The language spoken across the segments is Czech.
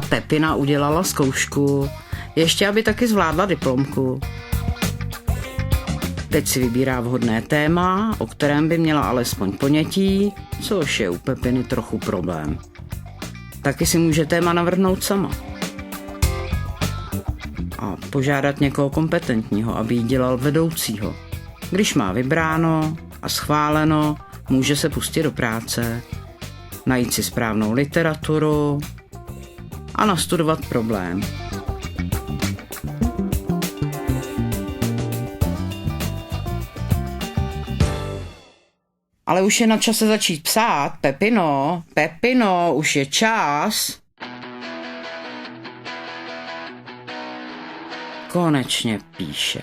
Pepina udělala zkoušku, ještě aby taky zvládla diplomku. Teď si vybírá vhodné téma, o kterém by měla alespoň ponětí, což je u Pepiny trochu problém. Taky si může téma navrhnout sama. A požádat někoho kompetentního, aby jí dělal vedoucího. Když má vybráno a schváleno, může se pustit do práce, najít si správnou literaturu a nastudovat problém. Ale už je na čase začít psát. Pepino, už je čas. Konečně píše.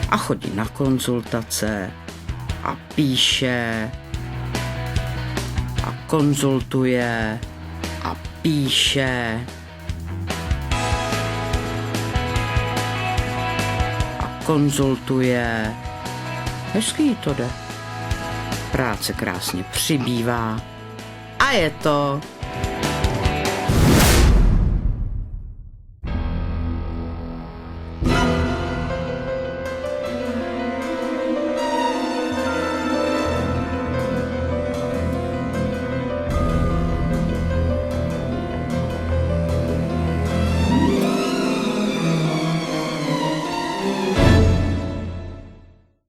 A chodí na konzultace a píše a konzultuje a píše a konzultuje. Hezký jí to jde. Práce krásně přibývá a je to